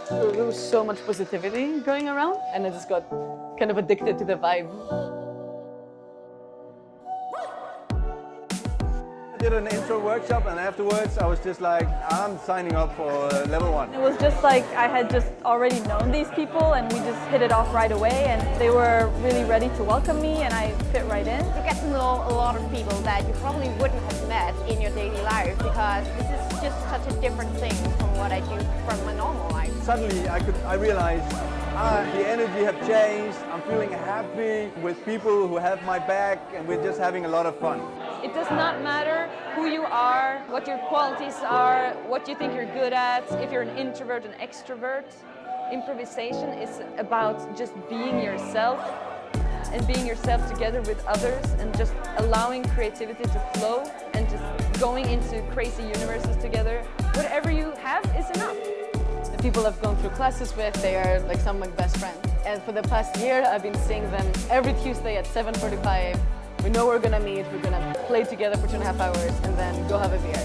There was so much positivity going around, and I just got kind of addicted to the vibe. I did an intro workshop, and afterwards I was just like, I'm signing up for level 1. It was just like I had just already known these people and we just hit it off right away, and they were really ready to welcome me and I fit right in. You get to know a lot of people that you probably wouldn't have met in your daily life, because this is just such a different thing from what I do from my normal life. Suddenly I realized the energy have changed. I'm feeling happy with people who have my back, and we're just having a lot of fun. It does not matter who you are, what your qualities are, what you think you're good at, if you're an introvert, an extrovert. Improvisation is about just being yourself and being yourself together with others and just allowing creativity to flow and just going into crazy universes together. Whatever you have is enough. The people I've gone through classes with, they are like some of my best friends. And for the past year, I've been seeing them every Tuesday at 7:45. We know we're gonna meet, we're gonna play together for 2.5 hours and then go have a beer.